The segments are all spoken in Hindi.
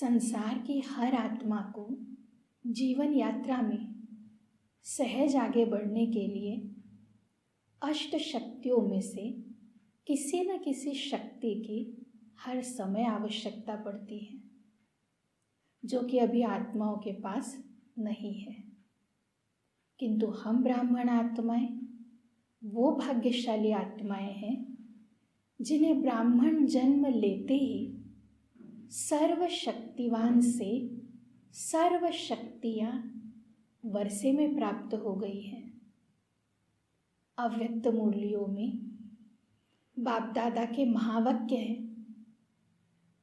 संसार की हर आत्मा को जीवन यात्रा में सहज आगे बढ़ने के लिए अष्ट शक्तियों में से किसी न किसी शक्ति की हर समय आवश्यकता पड़ती है, जो कि अभी आत्माओं के पास नहीं है। किंतु हम ब्राह्मण आत्माएं वो भाग्यशाली आत्माएं हैं जिन्हें ब्राह्मण जन्म लेते ही सर्वशक्तिवान से सर्व शक्तियाँ वर्षे में प्राप्त हो गई हैं। अव्यक्त मुरलियों में बाप दादा के महावाक्य है।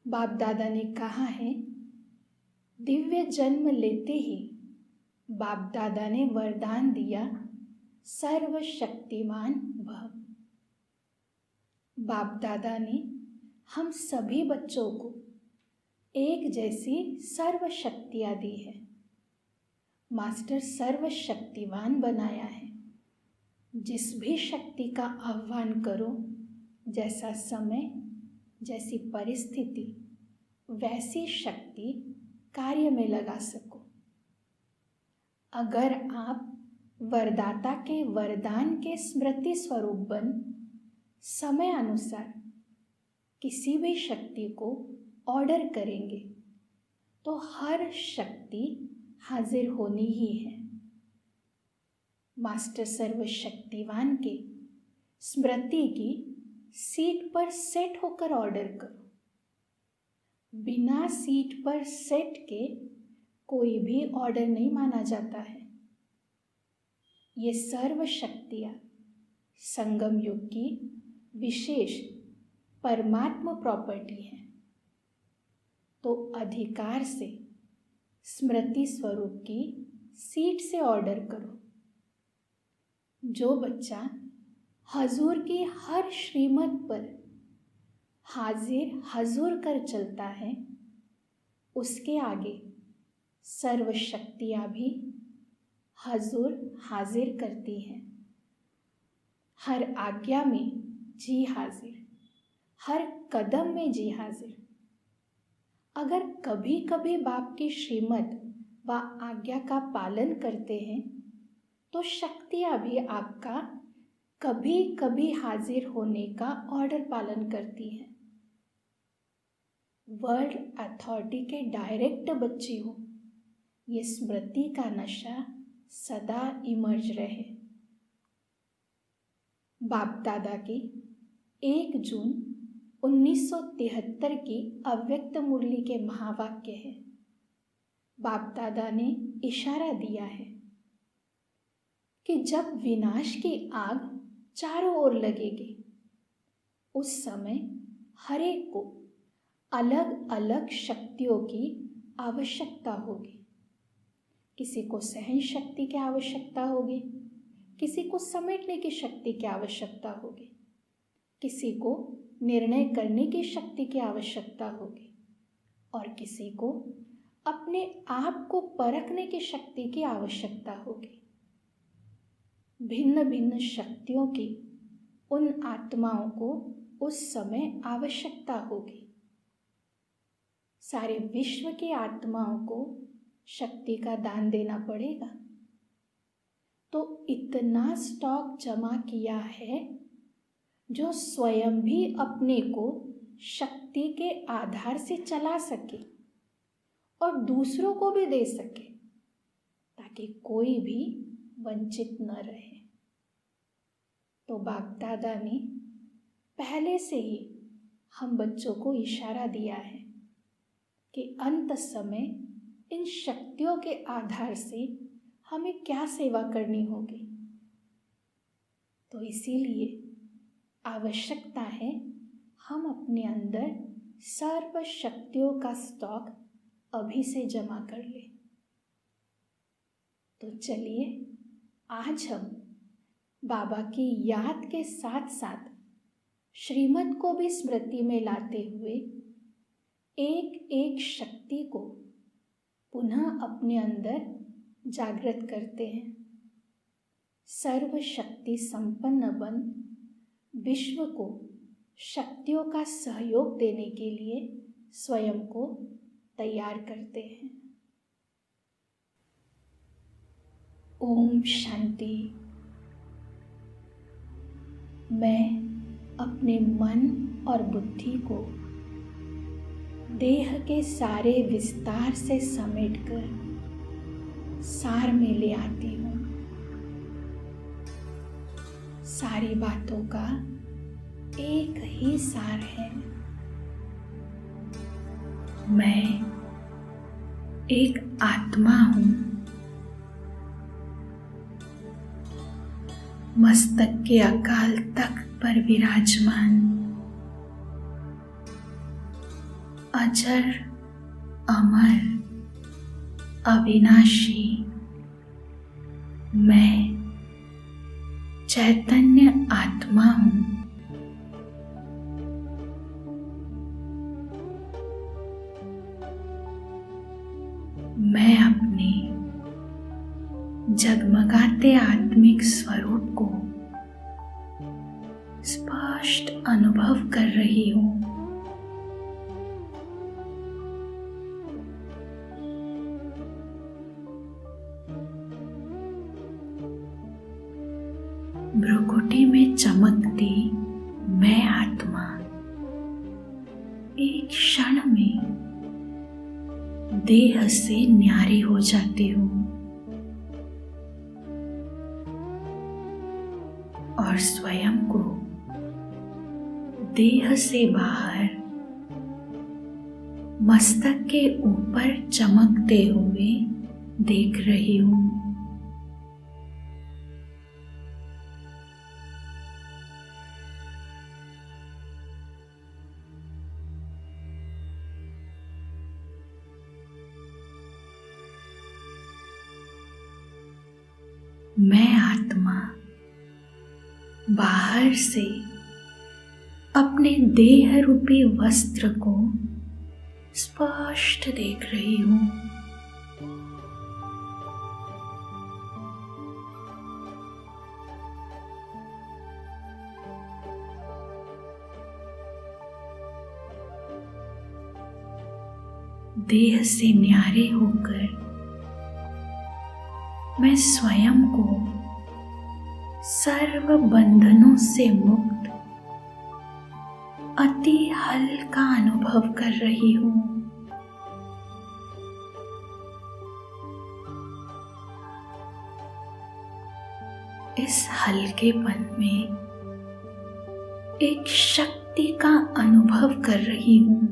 बाप दादा ने कहा है, दिव्य जन्म लेते ही बाप दादा ने वरदान दिया, सर्वशक्तिमान भव। बाप दादा ने हम सभी बच्चों को एक जैसी सर्व शक्तियाँ दी है। मास्टर सर्वशक्तिवान बनाया है। जिस भी शक्ति का आह्वान करो, जैसा समय, जैसी परिस्थिति, वैसी शक्ति कार्य में लगा सको। अगर आप वरदाता के वरदान के स्मृति स्वरूप बन समय अनुसार किसी भी शक्ति को ऑर्डर करेंगे तो हर शक्ति हाजिर होनी ही है। मास्टर सर्वशक्तिवान के स्मृति की सीट पर सेट होकर ऑर्डर करो। बिना सीट पर सेट के कोई भी ऑर्डर नहीं माना जाता है। ये सर्व शक्तियाँ संगम युग की विशेष परमात्मा प्रॉपर्टी है। तो अधिकार से स्मृति स्वरूप की सीट से ऑर्डर करो। जो बच्चा हजूर की हर श्रीमत पर हाजिर हजूर कर चलता है, उसके आगे सर्व शक्तियाँ भी हजूर हाजिर करती हैं। हर आज्ञा में जी हाजिर, हर कदम में जी हाजिर। अगर कभी कभी बाप की श्रीमत व आज्ञा का पालन करते हैं तो शक्तियाँ भी आपका कभी कभी हाजिर होने का ऑर्डर पालन करती हैं। वर्ल्ड अथॉरिटी के डायरेक्ट बच्चे हो, ये स्मृति का नशा सदा इमर्ज रहे। बाप दादा की 1 जून 1973 की अव्यक्त मुरली के महावाक्य है। बाप दादा ने इशारा दिया है कि जब विनाश की आग चारों ओर लगेगी, उस समय हर एक को अलग अलग शक्तियों की आवश्यकता होगी। किसी को सहन शक्ति की आवश्यकता होगी, किसी को समेटने की शक्ति की आवश्यकता होगी, किसी को निर्णय करने की शक्ति की आवश्यकता होगी और किसी को अपने आप को परखने की शक्ति की आवश्यकता होगी। भिन्न भिन्न शक्तियों की उन आत्माओं को उस समय आवश्यकता होगी। सारे विश्व की आत्माओं को शक्ति का दान देना पड़ेगा। तो इतना स्टॉक जमा किया है जो स्वयं भी अपने को शक्ति के आधार से चला सके और दूसरों को भी दे सके, ताकि कोई भी वंचित न रहे। तो बाप दादा ने पहले से ही हम बच्चों को इशारा दिया है कि अंत समय इन शक्तियों के आधार से हमें क्या सेवा करनी होगी। तो इसीलिए आवश्यकता है हम अपने अंदर सर्व शक्तियों का स्टॉक अभी से जमा कर लें। तो चलिए आज हम बाबा की याद के साथ साथ श्रीमत को भी स्मृति में लाते हुए एक एक शक्ति को पुनः अपने अंदर जागृत करते हैं। सर्व शक्ति संपन्न बन विश्व को शक्तियों का सहयोग देने के लिए स्वयं को तैयार करते हैं। ओम शांति। मैं अपने मन और बुद्धि को देह के सारे विस्तार से समेटकर सार में ले आती हूँ। सारी बातों का एक ही सार है। मैं एक आत्मा हूँ। मस्तक के अकाल तख्त पर विराजमान, अजर, अमर, अविनाशी मैं चैतन्य आत्मा हूँ। मैं अपने जगमगाते आत्मिक स्वरूप को स्पष्ट अनुभव कर रही हूँ। भ्रुकुटी में चमकती मैं आत्मा एक क्षण में देह से न्यारी हो जाती हूँ और स्वयं को देह से बाहर मस्तक के ऊपर चमकते हुए देख रही हूँ। मैं आत्मा बाहर से अपने देह रूपी वस्त्र को स्पष्ट देख रही हूँ। देह से न्यारे होकर मैं स्वयं को सर्व बंधनों से मुक्त अति हल्का अनुभव कर रही हूँ। इस हल्केपन में एक शक्ति का अनुभव कर रही हूँ।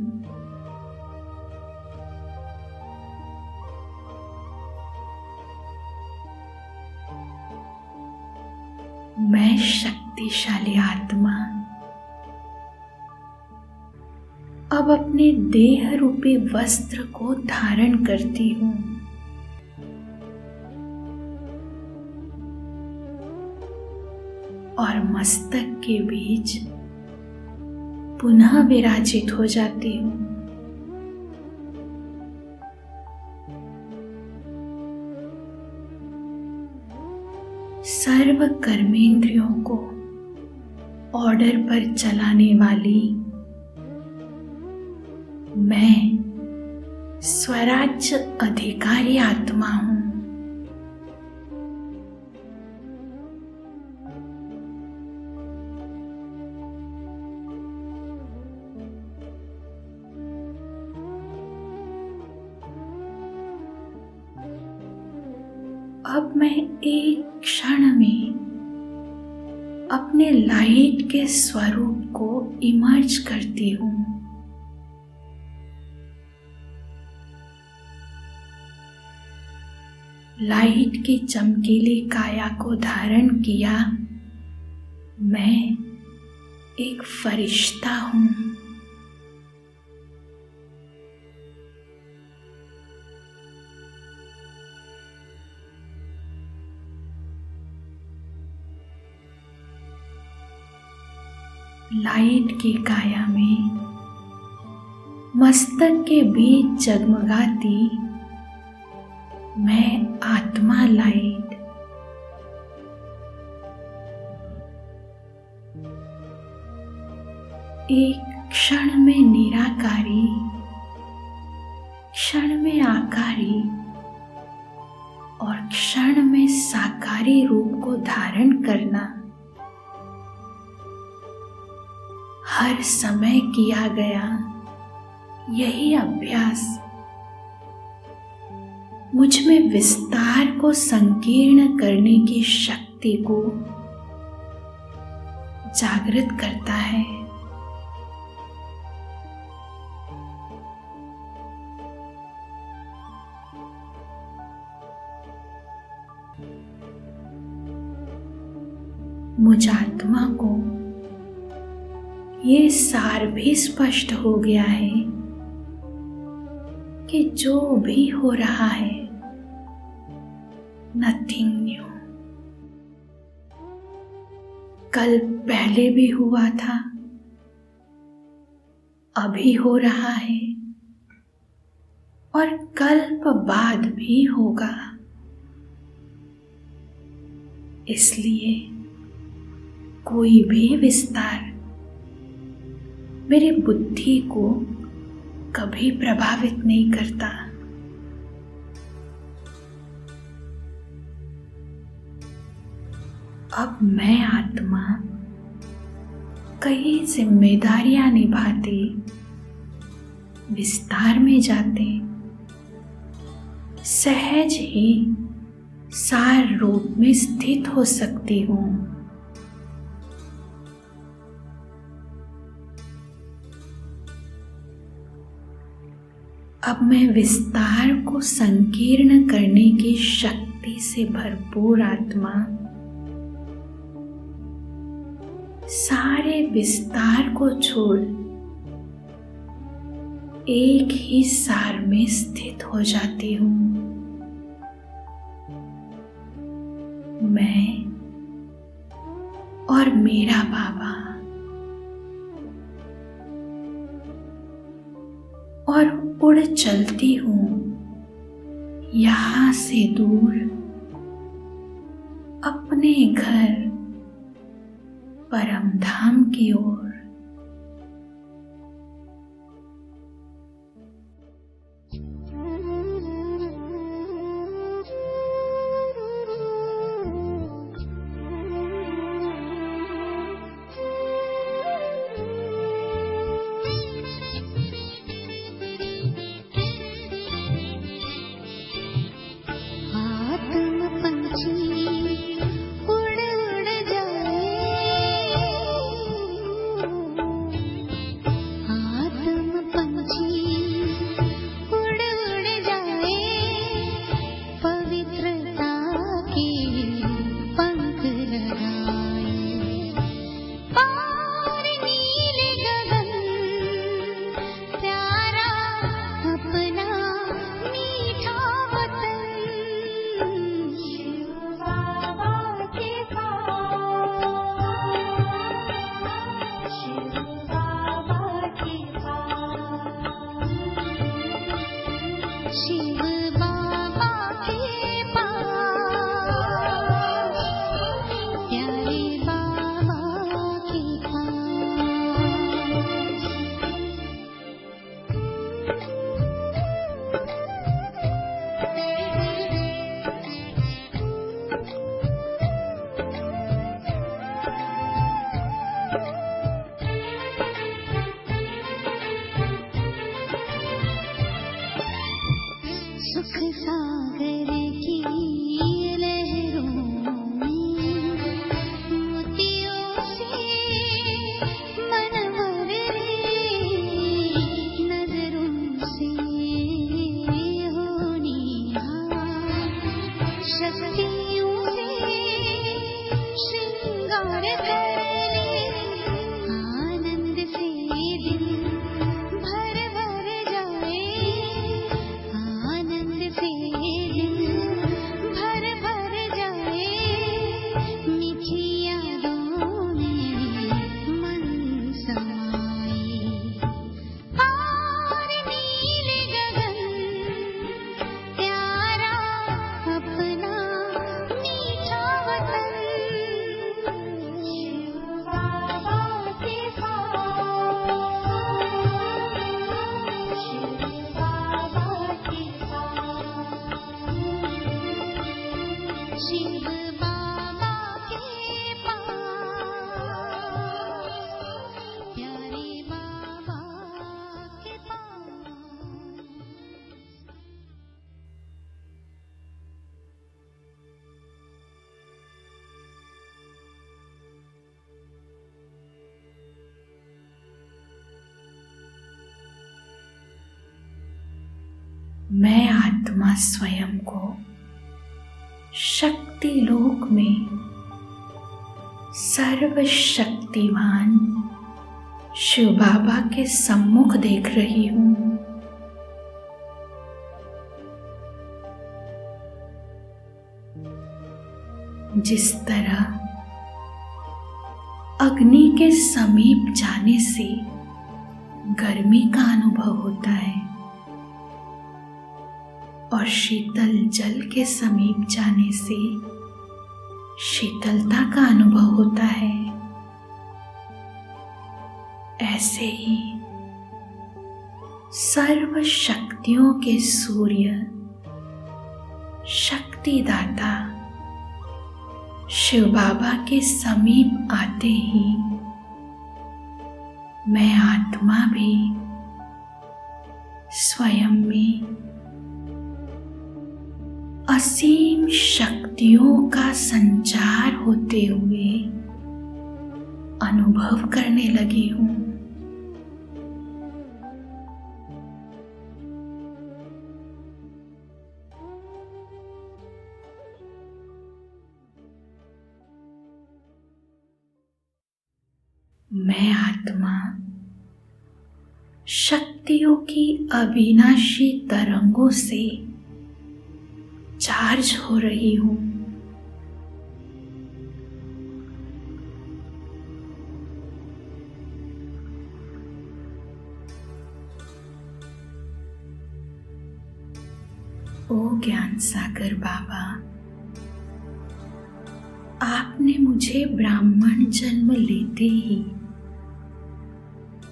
मैं शक्तिशाली आत्मा अब अपने देह रूपी वस्त्र को धारण करती हूँ। और मस्तक के बीच पुनः विराजित हो जाती हूँ। सर्व कर्मेंद्रियों को ऑर्डर पर चलाने वाली मैं स्वराज्य अधिकारी आत्मा हूँ। अब मैं एक क्षण में अपने लाइट के स्वरूप को इमर्ज करती हूँ। लाइट की चमकीली काया को धारण किया मैं एक फरिश्ता हूँ। लाइट की काया में मस्तक के बीच जगमगाती मैं आत्मा लाइट एक क्षण में निराकारी निराकारी और क्षण में साकारी रूप को धारण करना हर समय किया गया यही अभ्यास मुझ में विस्तार को संकीर्ण करने की शक्ति को जागृत करता है। मुझ आत्मा को ये सार भी स्पष्ट हो गया है कि जो भी हो रहा है नथिंग न्यू, कल पहले भी हुआ था, अभी हो रहा है और कल्प बाद भी होगा। इसलिए कोई भी विस्तार मेरी बुद्धि को कभी प्रभावित नहीं करता। अब मैं आत्मा कई जिम्मेदारियां निभाते विस्तार में जाते सहज ही सार रूप में स्थित हो सकती हूँ। अब मैं विस्तार को संकीर्ण करने की शक्ति से भरपूर आत्मा सारे विस्तार को छोड़ एक ही सार में स्थित हो जाती हूँ। मैं और मेरा बाबा और उड़ चलती हूँ यहाँ से दूर अपने घर परम धाम की ओर। मैं आत्मा स्वयं को शक्ति लोक में सर्वशक्तिवान शिव बाबा के सम्मुख देख रही हूँ। जिस तरह अग्नि के समीप जाने से गर्मी का अनुभव होता है और शीतल जल के समीप जाने से शीतलता का अनुभव होता है, ऐसे ही सर्व शक्तियों के सूर्य शक्तिदाता शिव बाबा के समीप आते ही मैं आत्मा भी स्वयं में असीम शक्तियों का संचार होते हुए अनुभव करने लगी हूँ। मैं आत्मा शक्तियों की अविनाशी तरंगों से चार्ज हो रही हूँ। ओ ज्ञान सागर बाबा, आपने मुझे ब्राह्मण जन्म लेते ही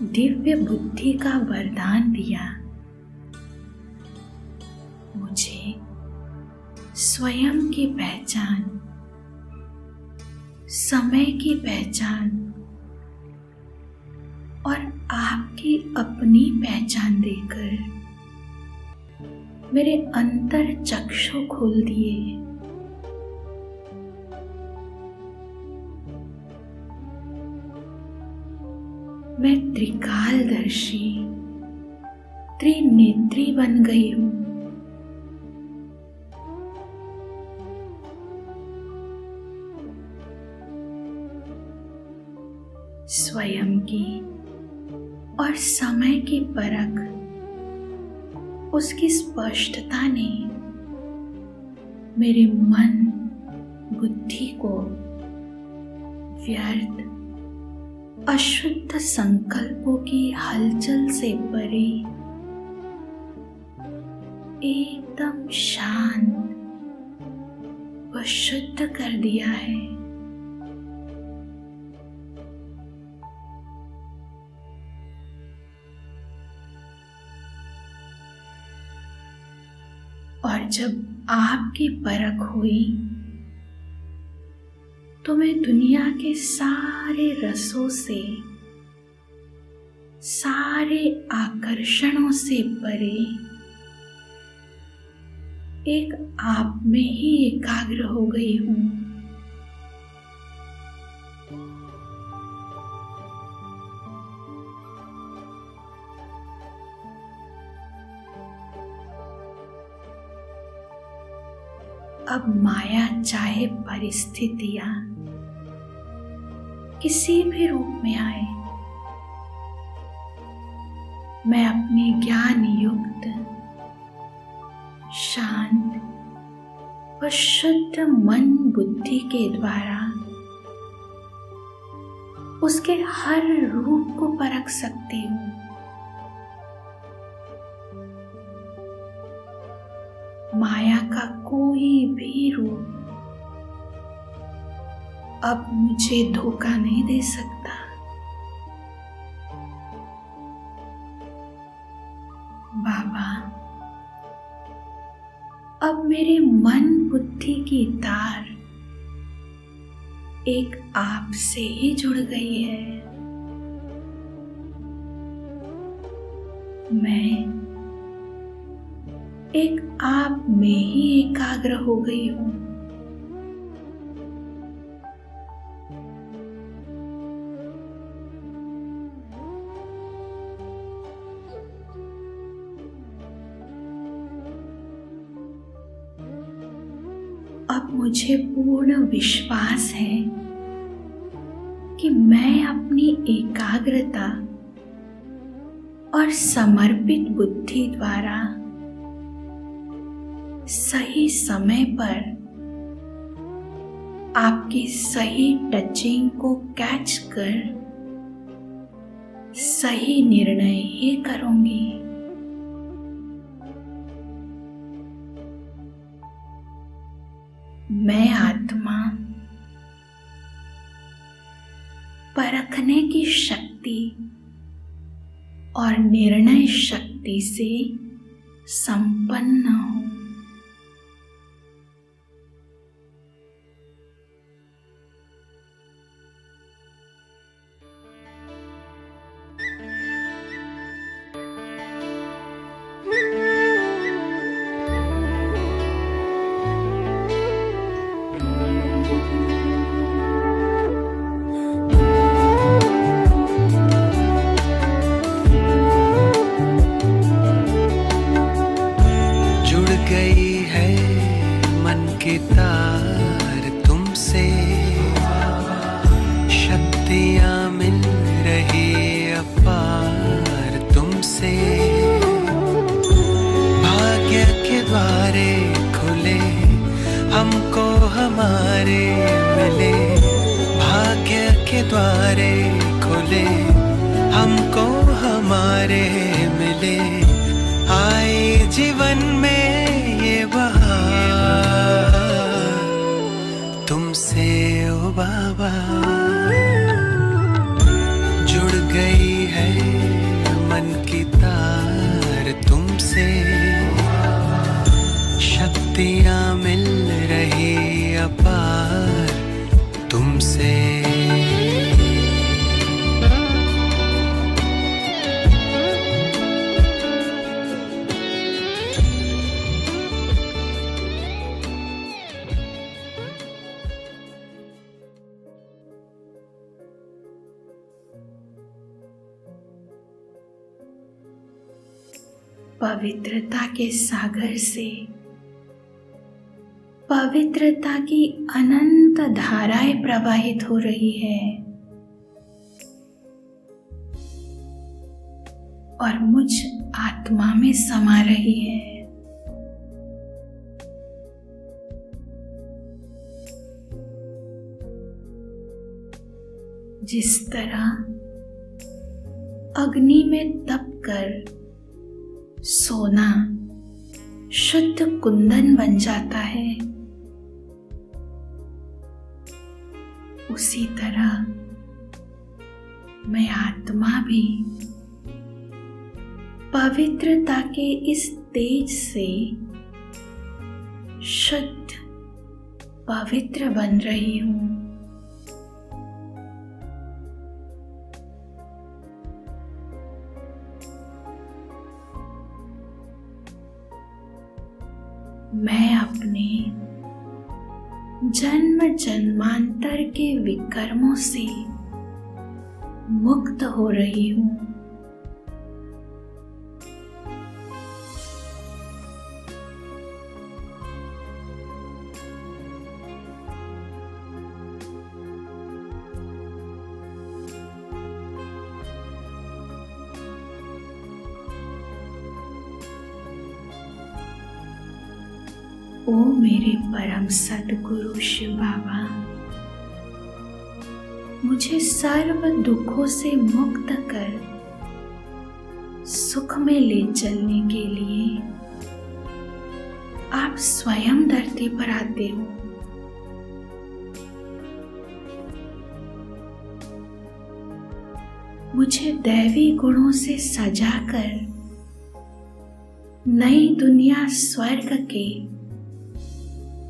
दिव्य बुद्धि का वरदान दिया। मुझे स्वयं की पहचान, समय की पहचान और आपकी अपनी पहचान देकर मेरे अंतर चक्षु खोल दिए। मैं त्रिकालदर्शी, त्रिनेत्री बन गई हूँ। स्वयं की और समय की परख, उसकी स्पष्टता ने मेरे मन बुद्धि को व्यर्थ अशुद्ध संकल्पों की हलचल से परे एकदम शांत व शुद्ध कर दिया है। और जब आपकी परख हुई तो मैं दुनिया के सारे रसों से, सारे आकर्षणों से परे एक आप में ही एकाग्र हो गई हूँ। अब माया चाहे परिस्थितियां किसी भी रूप में आए, मैं अपने ज्ञान युक्त, शांत व शुद्ध मन बुद्धि के द्वारा उसके हर रूप को परख सकती हूँ। माया का कोई भी रूप अब मुझे धोखा नहीं दे सकता। बाबा, अब मेरे मन बुद्धि की तार एक आप से ही जुड़ गई है। मैं एक आप में ही एकाग्र हो गई हूँ। अब मुझे पूर्ण विश्वास है कि मैं अपनी एकाग्रता और समर्पित बुद्धि द्वारा सही समय पर आपकी सही टचिंग को कैच कर सही निर्णय ही करूंगी। मैं आत्मा परखने की शक्ति और निर्णय शक्ति से संपन्न हूँ। तार तुमसे शक्तियाँ मिल रही अपार तुमसे, भाग्य के द्वारे खुले हमको हमारे मिले, भाग्य के द्वारे खुले हमको हमारे मिले, आए जीवन में ये बहार तुमसे ओ बाबा। जुड़ गई है मन की तार तुमसे, शक्तियाँ मिल रही अपार तुमसे। पवित्रता के सागर से पवित्रता की अनंत धाराएं प्रवाहित हो रही है और मुझ आत्मा में समा रही है। जिस तरह अग्नि में तप कर सोना शुद्ध कुंदन बन जाता है, उसी तरह मैं आत्मा भी पवित्रता के इस तेज से शुद्ध पवित्र बन रही हूँ। मैं अपने जन्म जन्मांतर के विकर्मों से मुक्त हो रही हूँ। ओ मेरे परम सद्गुरु शिव बाबा, मुझे सर्व दुखों से मुक्त कर सुख में ले चलने के लिए आप स्वयं धरती पर आते हो। मुझे दैवी गुणों से सजाकर नई दुनिया स्वर्ग के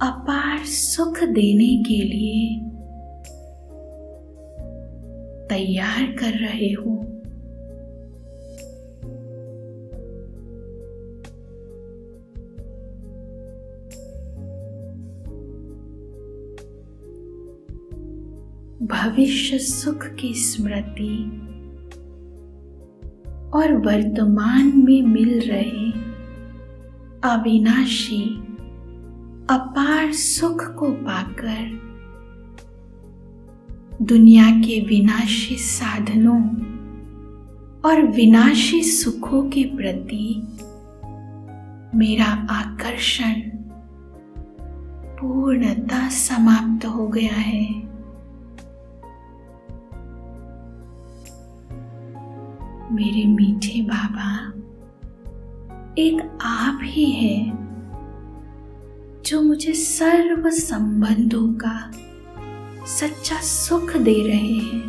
अपार सुख देने के लिए तैयार कर रहे हो। भविष्य सुख की स्मृति और वर्तमान में मिल रहे अविनाशी अपार सुख को पाकर दुनिया के विनाशी साधनों और विनाशी सुखों के प्रति मेरा आकर्षण पूर्णतः समाप्त हो गया है। मेरे मीठे बाबा, एक आप ही है जो मुझे सर्व संबंधों का सच्चा सुख दे रहे हैं।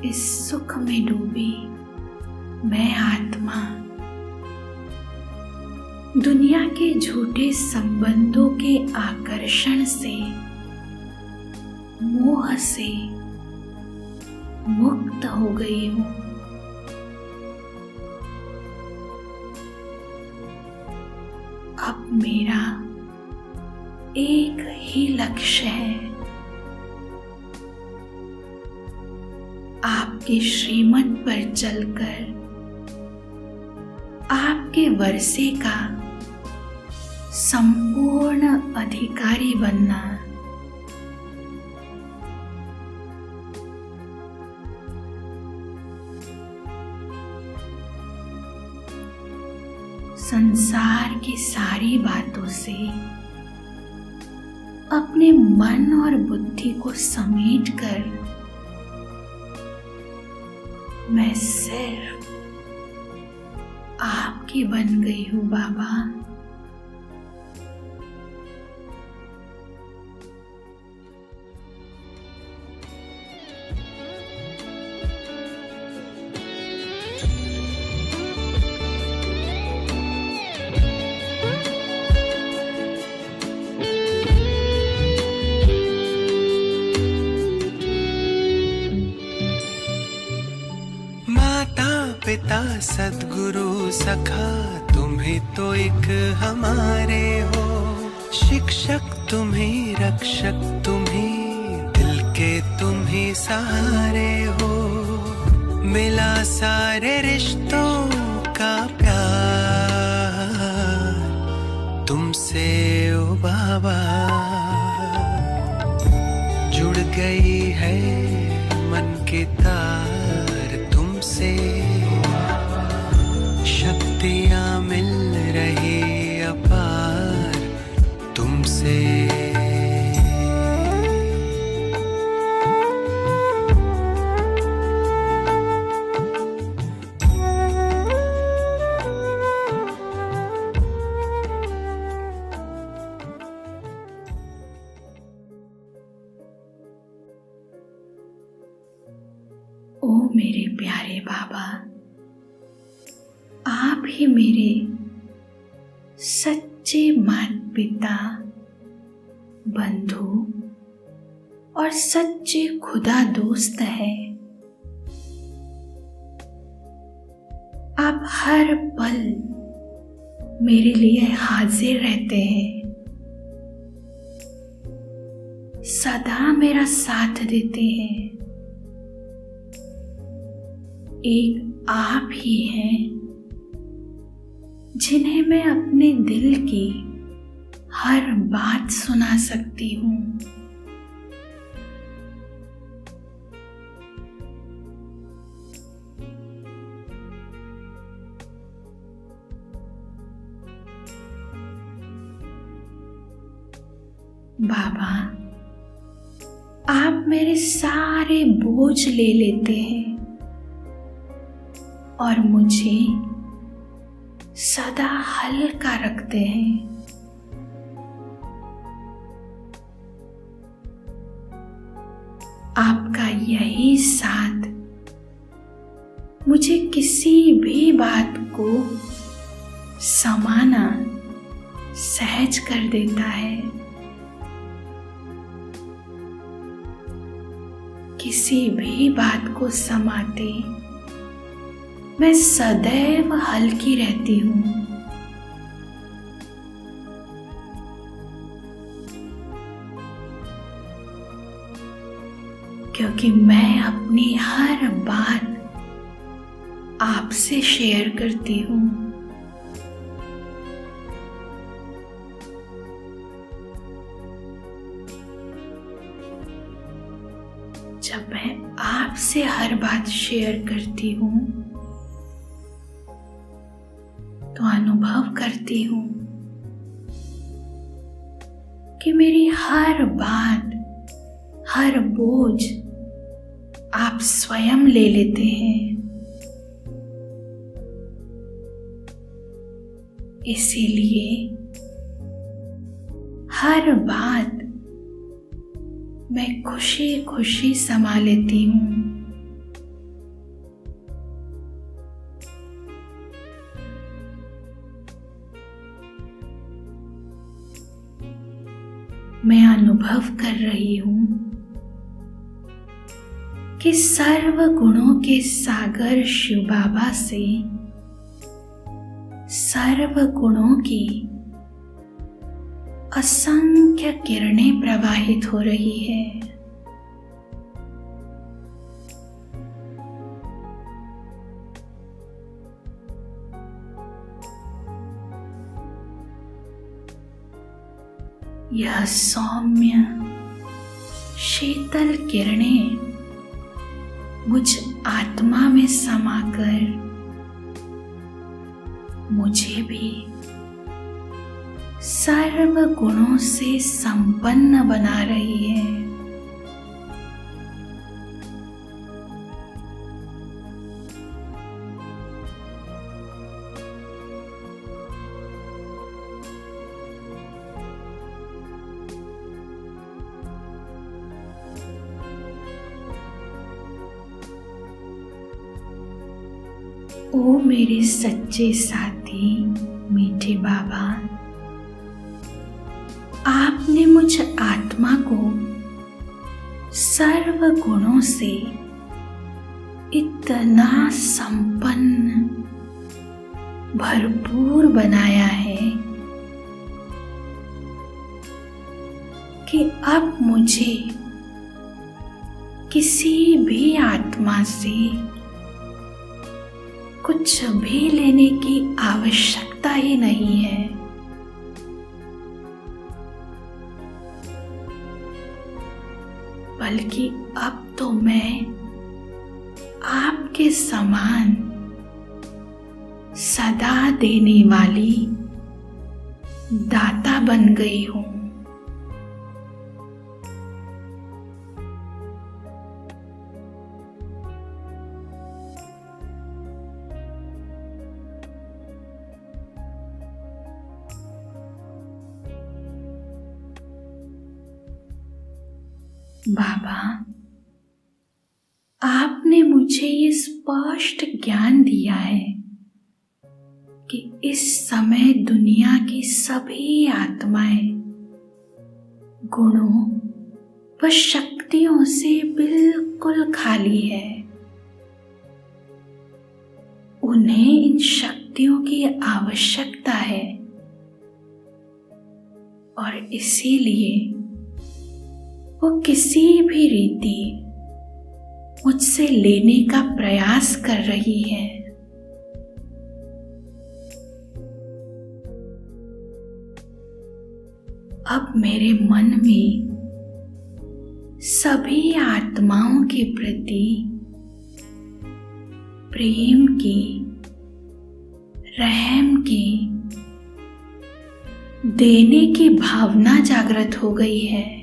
इस सुख में डूबी मैं आत्मा दुनिया के झूठे संबंधों के आकर्षण से, मोह से मुक्त हो गई हूँ। अब मेरा एक ही लक्ष्य है, आपके श्रीमत पर चलकर आपके वर्षे का संपूर्ण अधिकारी बनना। संसार की सारी बातों से अपने मन और बुद्धि को समेटकर मैं सिर्फ आपकी बन गई हूँ बाबा। पिता सद्गुरु सखा तुम्ही तो एक हमारे हो, शिक्षक तुम्ही रक्षक तुम्ही दिल के तुम्ही सहारे हो। मिला सारे रिश्तों का प्यार तुमसे ओ बाबा, जुड़ गई है मन की तार तुमसे, शक्तियाँ मिल रही अपार तुमसे। ओ मेरे प्यारे बाबा, आप ही मेरे सच्चे माता पिता, बंधु और सच्चे खुदा दोस्त है। आप हर पल मेरे लिए हाजिर रहते हैं, सदा मेरा साथ देते हैं। एक आप ही हैं जिन्हें मैं अपने दिल की हर बात सुना सकती हूँ। बाबा, आप मेरे सारे बोझ ले लेते हैं और मुझे सदा हल्का रखते हैं। आपका यही साथ मुझे किसी भी बात को समाना सहज कर देता है। किसी भी बात को समाते मैं सदैव हल्की रहती हूँ। क्योंकि मैं अपनी हर बात आपसे शेयर करती हूँ। आपसे हर बात शेयर करती हूँ तो अनुभव करती हूँ कि मेरी हर बात, हर बोझ आप स्वयं ले लेते हैं। इसीलिए हर बात मैं खुशी खुशी संभाल लेती हूँ। मैं अनुभव कर रही हूँ कि सर्व गुणों के सागर शिव बाबा से सर्व गुणों की असंख्य किरणें प्रवाहित हो रही है। यह सौम्य शीतल किरणें मुझ आत्मा में समाकर मुझे भी सर्व गुणों से संपन्न बना रही है। ओ मेरे सच्चे साथी मीठे बाबा, आपने मुझ आत्मा को सर्व गुणों से इतना संपन्न भरपूर बनाया है कि अब मुझे किसी भी आत्मा से कुछ भी लेने की आवश्यकता ही नहीं है। बल्कि अब तो मैं आपके समान सदा देने वाली दाता बन गई हूँ। बाबा, आपने मुझे ये स्पष्ट ज्ञान दिया है कि इस समय दुनिया की सभी आत्माएं गुणों व शक्तियों से बिल्कुल खाली है। उन्हें इन शक्तियों की आवश्यकता है और इसीलिए वो किसी भी रीति मुझसे लेने का प्रयास कर रही है। अब मेरे मन में सभी आत्माओं के प्रति प्रेम की, रहम की, देने की भावना जागृत हो गई है।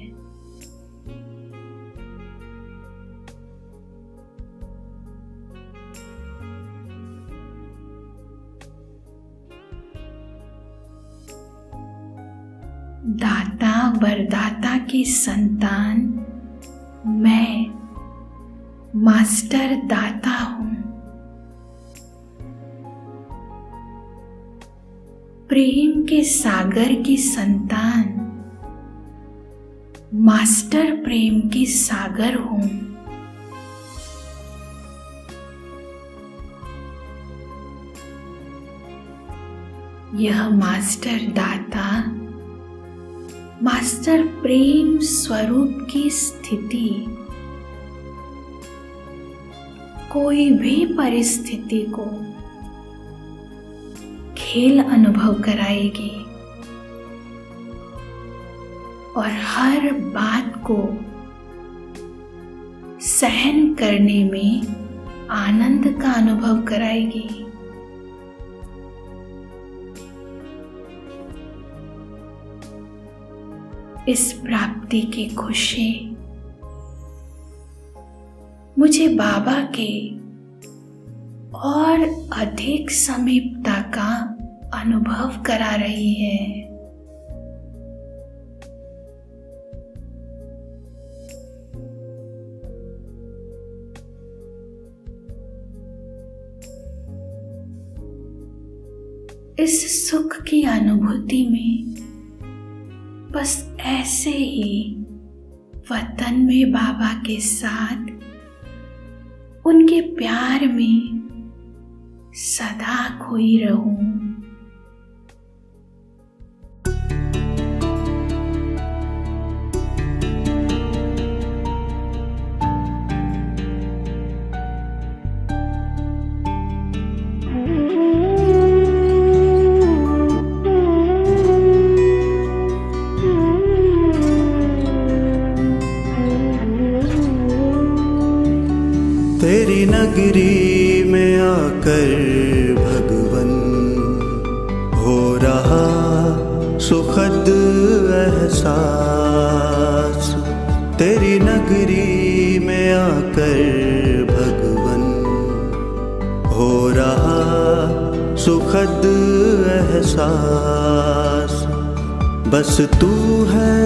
दाता वरदाता की संतान मैं मास्टर दाता हूँ। प्रेम के सागर की संतान मास्टर प्रेम की सागर हूँ। यह मास्टर दाता मास्टर प्रेम स्वरूप की स्थिति कोई भी परिस्थिति को खेल अनुभव कराएगी और हर बात को सहन करने में आनंद का अनुभव कराएगी। इस प्राप्ति की खुशी मुझे बाबा के और अधिक समीपता का अनुभव करा रही है। इस सुख की अनुभूति में बस ऐसे ही वतन में बाबा के साथ उनके प्यार में सदा खोई रहूं। तेरी नगरी में आकर भगवन हो रहा सुखद एहसास। तेरी नगरी में आकर भगवन हो रहा सुखद एहसास। बस तू है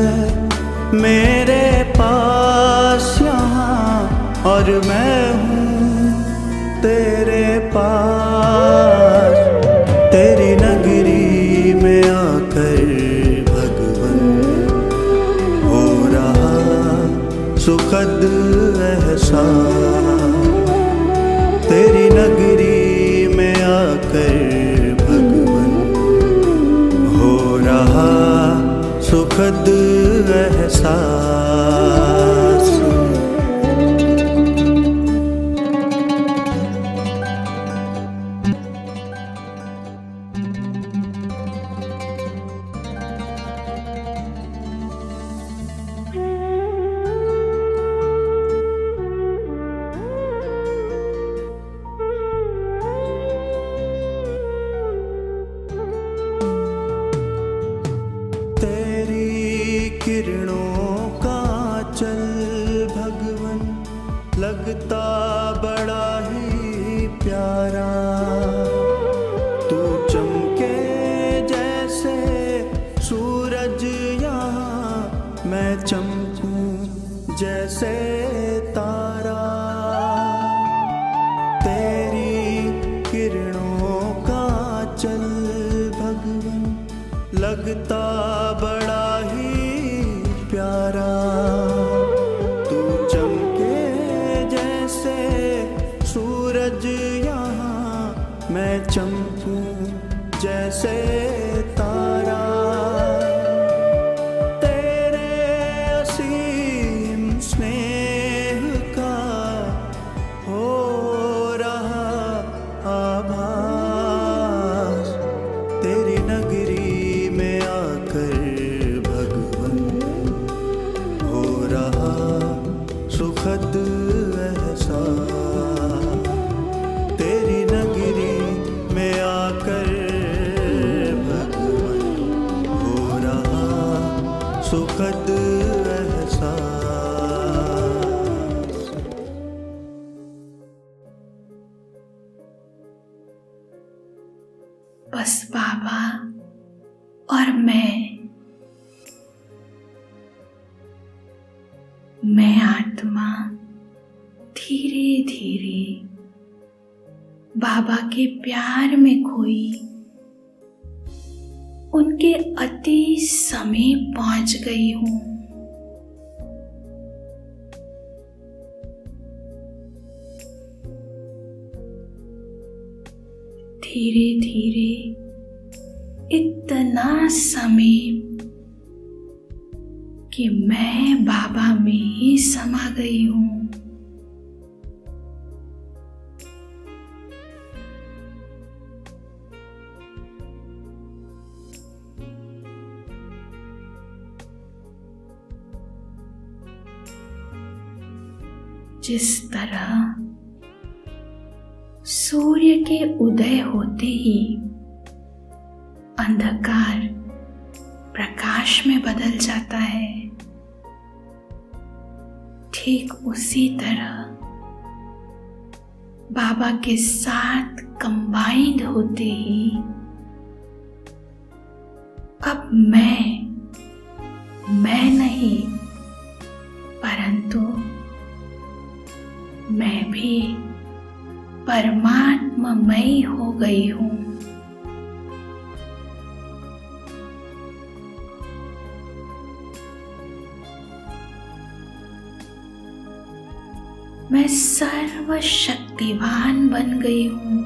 मेरे पास यहाँ और मैं हूँ तेरे पास। तेरी नगरी में आकर भगवन हो रहा सुखद एहसास। तेरी नगरी में आकर भगवन हो रहा सुखद एहसास। किरणों का चल भगवन लगता बड़ा ही प्यारा। तू चमके जैसे सूरज यहाँ, मैं चमकूं जैसे तारा। तेरी किरणों का चल भगवन लगता बड़ा ही प्यारा। तू चमके जैसे सूरज यहाँ, मैं चमकूं जैसे तारा। तेरे असीम स्नेह का हो रहा आभास। तेरी नगरी में आकर सुखद एहसास। तेरी नगरी में आकर भगवन हो रहा सुखद एहसास। बस बाबा और मैं आत्मा धीरे धीरे बाबा के प्यार में खोई उनके अति समीप पहुंच गई हूं। धीरे धीरे इतना समीप कि मैं बाबा में ही समा गई हूं। जिस तरह सूर्य के उदय होते ही अंधकार प्रकाश में बदल जाता है, ठीक उसी तरह बाबा के साथ कंबाइंड होते ही अब मैं नहीं परंतु मैं भी परमात्ममयी हो गई हूँ। मैं सर्वशक्तिवान बन गई हूँ।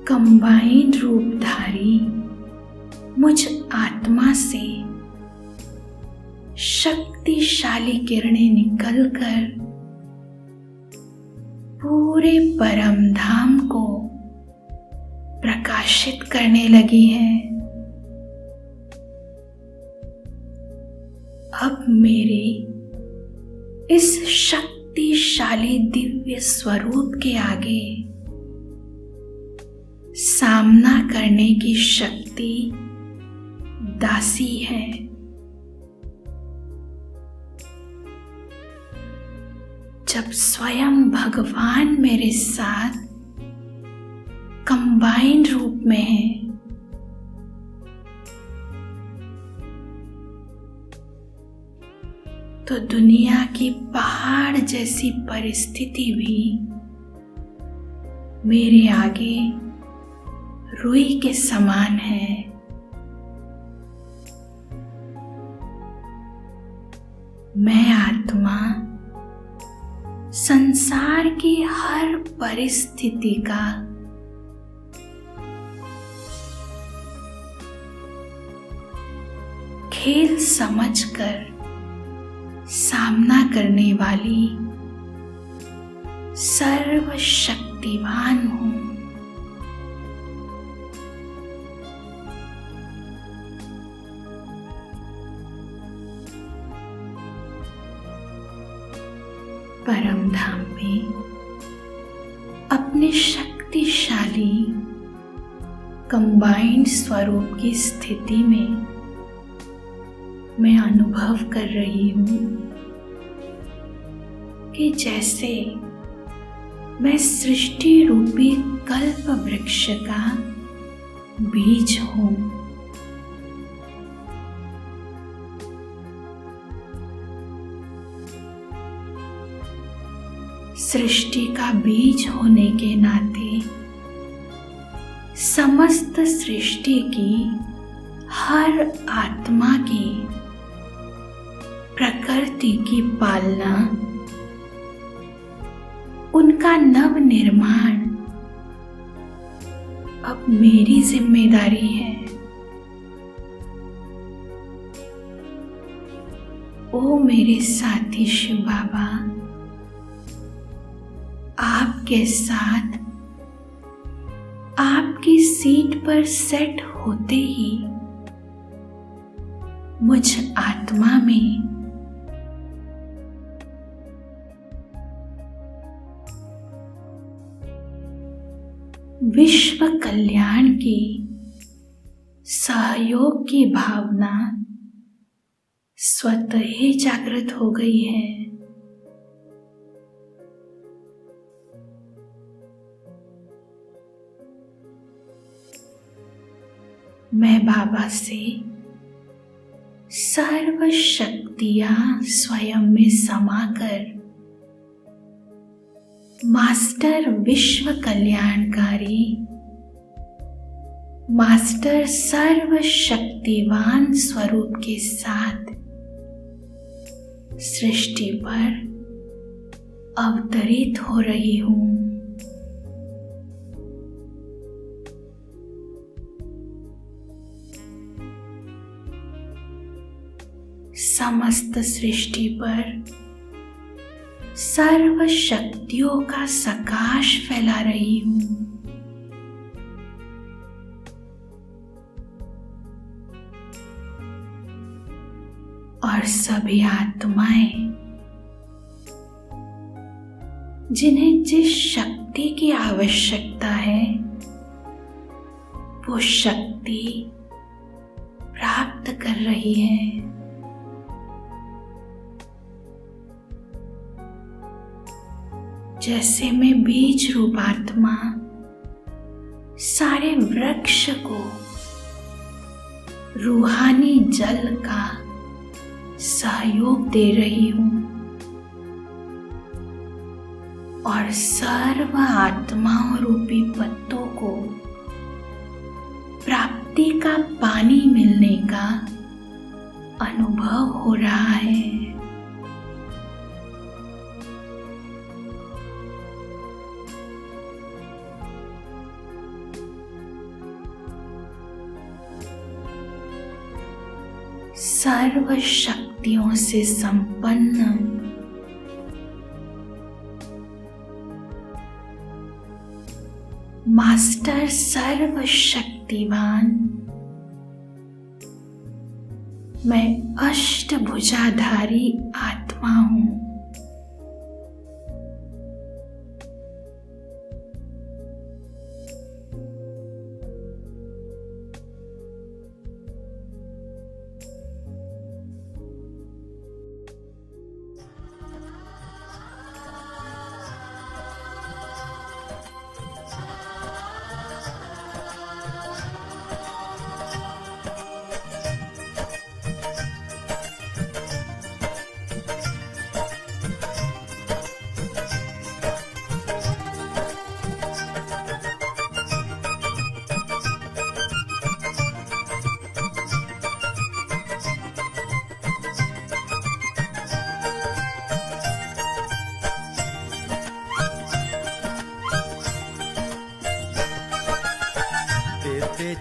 कंबाइंड रूपधारी मुझ आत्मा से शक्तिशाली किरणें निकलकर पूरे परम धाम को प्रकाशित करने लगी हैं। अब मेरे इस शक्तिशाली दिव्य स्वरूप के आगे सामना करने की शक्ति दासी है। जब स्वयं भगवान मेरे साथ कंबाइंड रूप में है, तो दुनिया की पहाड़ जैसी परिस्थिति भी मेरे आगे रुई के समान है। मैं आत्मा संसार की हर परिस्थिति का खेल समझकर सामना करने वाली सर्वशक्तिवान हूँ। परम धाम में अपने शक्तिशाली कंबाइंड स्वरूप की स्थिति में मैं अनुभव कर रही हूँ कि जैसे मैं सृष्टि रूपी कल्प वृक्ष का बीज हूँ। सृष्टि का बीज होने के नाते समस्त सृष्टि की हर आत्मा की प्रकृति की पालना, उनका नव निर्माण अब मेरी जिम्मेदारी है। ओ मेरे साथी शिव बाबा, आपके साथ आपकी सीट पर सेट होते ही मुझ आत्मा में विश्व कल्याण की सहयोग की भावना स्वतः ही जागृत हो गई है। मैं बाबा से सर्व शक्तियां स्वयं में समाकर मास्टर विश्व कल्याणकारी, मास्टर सर्व शक्तिवान स्वरूप के साथ सृष्टि पर अवतरित हो रही हूँ। समस्त सृष्टि पर सर्व शक्तियों का सकाश फैला रही हूं। और सभी आत्माएं जिन्हें जिस शक्ति की आवश्यकता है वो शक्ति प्राप्त कर रही है। जैसे मैं बीज रूप आत्मा सारे वृक्ष को रूहानी जल का सहयोग दे रही हूं और सर्व आत्माओं रूपी पत्तों को प्राप्ति का पानी मिलने का अनुभव हो रहा है। सर्व शक्तियों से संपन्न मास्टर सर्व शक्तिवान मैं अष्टभुजाधारी आत्मा हूं।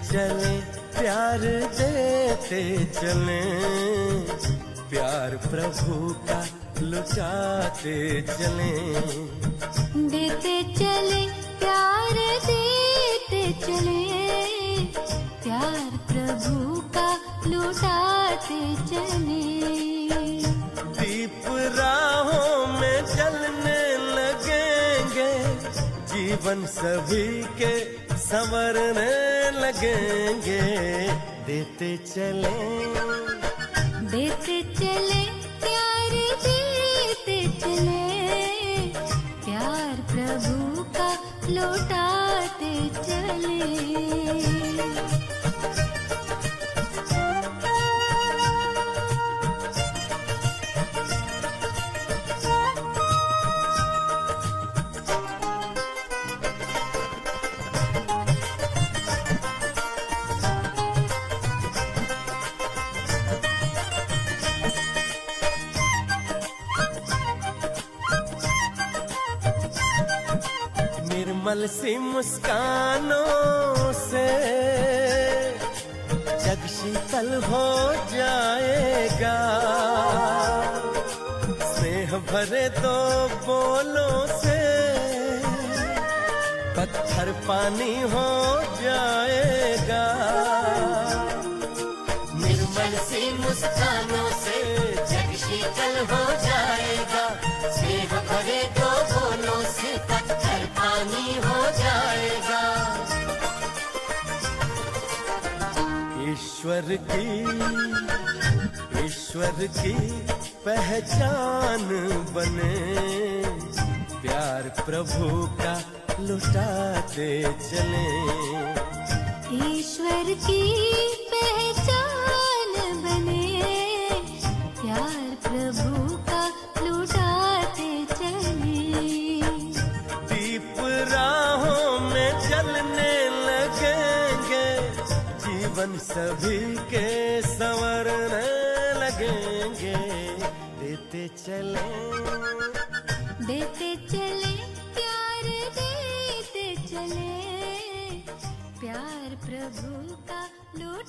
चले प्यार देते चले, प्यार प्रभु का लुटाते चले। देते चले प्यार देते चले, प्यार प्रभु का लुटाते चले। दीप राहों में जलने लगेंगे, जीवन सभी के संवरने लगेंगे। देते चले प्यार देते चले, प्यार प्रभु का लौटाते चले। निर्मल सी मुस्कानों से जग शीतल हो जाएगा, स्नेह भरे दो बोलों से पत्थर पानी हो जाएगा। निर्मल सी मुस्कानों से जग शीतल हो जाएगा, स्नेह भरे दो बोलों से पत्थर पानी हो जाएगा। ईश्वर की पहचान बने, प्यार प्रभु का लुटाते चले। ईश्वर की पहचान बने, प्यार प्रभु का लुटाते चले। दीप राहों में जलने लगेंगे, जीवन सभी के संवरने लगेंगे। देते चले प्यार देते चले, प्यार प्रभु का लुटाते